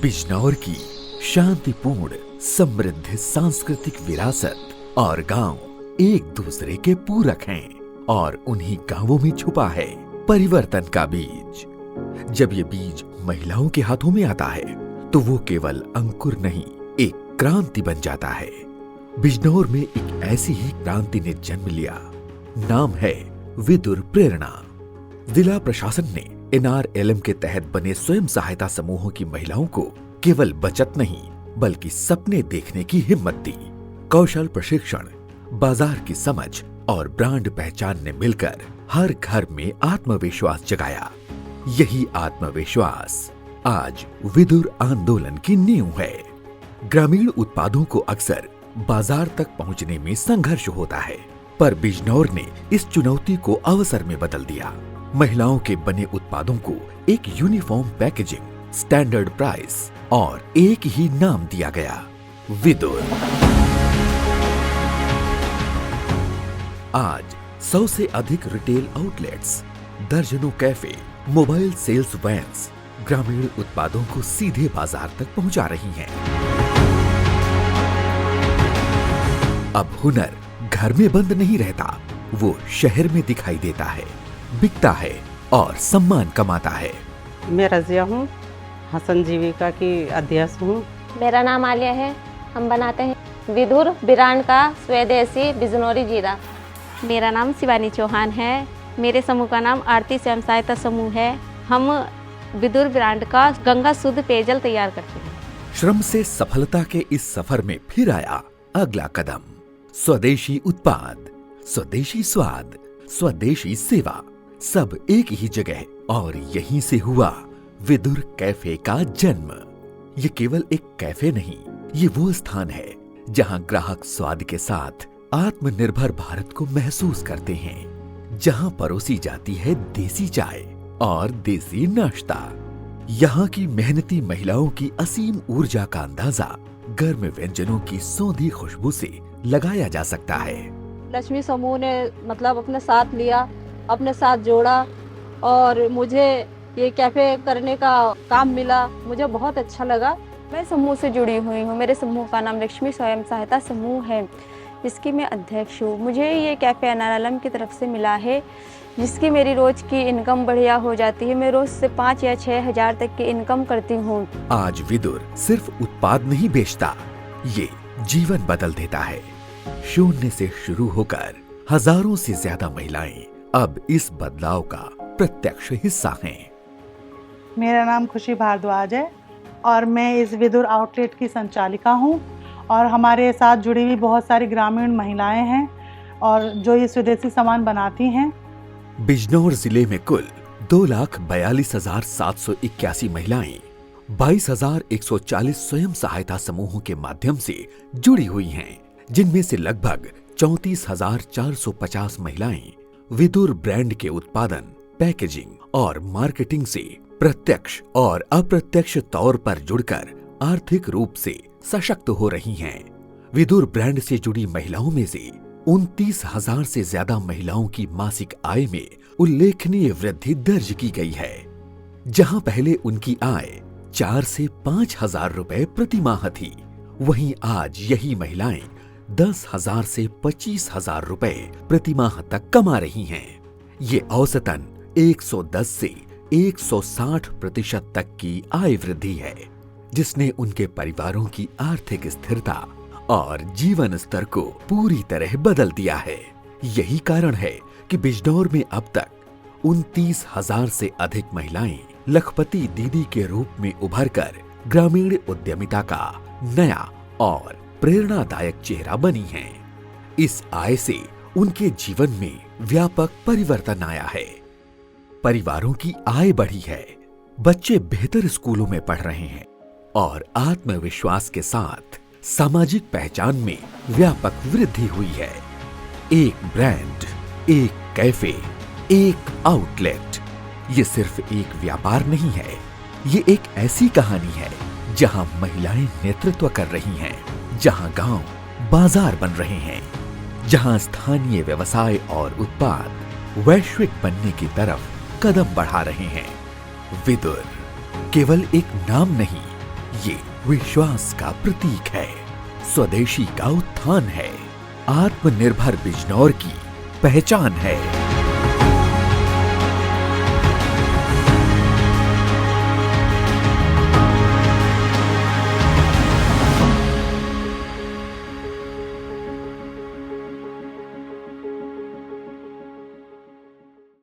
बिजनौर की शांतिपूर्ण समृद्ध सांस्कृतिक विरासत और गांव एक दूसरे के पूरक हैं और उन्हीं गांवों में छुपा है परिवर्तन का बीज। जब ये बीज महिलाओं के हाथों में आता है तो वो केवल अंकुर नहीं, एक क्रांति बन जाता है। बिजनौर में एक ऐसी ही क्रांति ने जन्म लिया। नाम है विदुर प्रेरणा। जिला प्रशासन ने NRLM के तहत बने स्वयं सहायता समूहों की महिलाओं को केवल बचत नहीं बल्कि सपने देखने की हिम्मत दी। कौशल प्रशिक्षण, बाजार की समझ और ब्रांड पहचान ने मिलकर हर घर में आत्मविश्वास जगाया। यही आत्मविश्वास आज विदुर आंदोलन की नींव है। ग्रामीण उत्पादों को अक्सर बाजार तक पहुंचने में संघर्ष होता है, पर बिजनौर ने इस चुनौती को अवसर में बदल दिया। महिलाओं के बने उत्पादों को एक यूनिफॉर्म पैकेजिंग, स्टैंडर्ड प्राइस और एक ही नाम दिया गया, विदुर। आज 100 से अधिक रिटेल आउटलेट्स, दर्जनों कैफे, मोबाइल सेल्स वैन्स ग्रामीण उत्पादों को सीधे बाजार तक पहुंचा रही हैं। अब हुनर घर में बंद नहीं रहता, वो शहर में दिखाई देता है, बिकता है और सम्मान कमाता है। मैं रजिया हूँ, हसन जीविका की अध्यक्ष हूँ। मेरा नाम आलिया है। हम बनाते हैं विदुर ब्रांड का स्वदेशी बिजनौरी जीरा। मेरा नाम शिवानी चौहान है। मेरे समूह का नाम आरती स्वयं सहायता समूह है। हम विदुर ब्रांड का गंगा शुद्ध पेयजल तैयार करते हैं। श्रम से सफलता के इस सफर में फिर आया अगला कदम। स्वदेशी उत्पाद, स्वदेशी स्वाद, स्वदेशी सेवा, सब एक ही जगह, और यहीं से हुआ विदुर कैफे का जन्म। ये केवल एक कैफे नहीं, ये वो स्थान है जहां ग्राहक स्वाद के साथ आत्मनिर्भर भारत को महसूस करते हैं, जहां परोसी जाती है देसी चाय और देसी नाश्ता। यहाँ की मेहनती महिलाओं की असीम ऊर्जा का अंदाजा गर्म व्यंजनों की सौंधी खुशबू से लगाया जा सकता है। लक्ष्मी समूह ने अपने साथ लिया, अपने साथ जोड़ा और मुझे ये कैफे करने का काम मिला। मुझे बहुत अच्छा लगा। मैं समूह से जुड़ी हुई हूँ। मेरे समूह का नाम लक्ष्मी स्वयं सहायता समूह है, जिसकी मैं अध्यक्ष हूँ। मुझे ये कैफे NRLM की तरफ से मिला है, जिसकी मेरी रोज की इनकम बढ़िया हो जाती है। मैं रोज से 5 या 6 हजार तक की इनकम करती हूँ। आज विदुर सिर्फ उत्पाद नहीं बेचता, ये जीवन बदल देता है। शून्य से शुरू होकर हजारों से ज्यादा महिलाएं अब इस बदलाव का प्रत्यक्ष हिस्सा हैं। मेरा नाम खुशी भारद्वाज है और मैं इस विदुर आउटलेट की संचालिका हूँ, और हमारे साथ जुड़ी हुई बहुत सारी ग्रामीण महिलाएं हैं और जो ये स्वदेशी सामान बनाती हैं। बिजनौर जिले में कुल 2,42,781 महिलाएं 22,140 स्वयं सहायता समूहों के माध्यम से जुड़ी हुई हैं, जिनमें से लगभग 34,450 महिलाएं विदुर ब्रांड के उत्पादन, पैकेजिंग और मार्केटिंग से प्रत्यक्ष और अप्रत्यक्ष तौर पर जुड़कर आर्थिक रूप से सशक्त हो रही हैं। विदुर ब्रांड से जुड़ी महिलाओं में से 29,000 से ज्यादा महिलाओं की मासिक आय में उल्लेखनीय वृद्धि दर्ज की गई है। जहां पहले उनकी आय 4 से 5 हजार रुपए प्रति माह थी, वहीं आज यही महिलाएं 10,000 से 25,000 रुपए प्रति माह तक कमा रही हैं। ये औसतन 110 से 160% तक की आय वृद्धि है, जिसने उनके परिवारों की आर्थिक स्थिरता और जीवन स्तर को पूरी तरह बदल दिया है। यही कारण है कि बिजनौर में अब तक 29,000 से अधिक महिलाएं लखपति दीदी के रूप में उभरकर ग्रामीण उद्यमिता का नया और प्रेरणादायक चेहरा बनी हैं। इस आय से उनके जीवन में व्यापक परिवर्तन आया है। परिवारों की आय बढ़ी है, बच्चे बेहतर स्कूलों में पढ़ रहे हैं और आत्मविश्वास के साथ सामाजिक पहचान में व्यापक वृद्धि हुई है। एक ब्रांड, एक कैफे, एक आउटलेट, ये सिर्फ एक व्यापार नहीं है, ये एक ऐसी कहानी है जहां महिलाएं नेतृत्व कर रही हैं, जहां गांव बाजार बन रहे हैं, जहां स्थानीय व्यवसाय और उत्पाद वैश्विक बनने की तरफ कदम बढ़ा रहे हैं। विदुर, केवल एक नाम नहीं, ये विश्वास का प्रतीक है, स्वदेशी का उत्थान है, आत्मनिर्भर बिजनौर की पहचान है।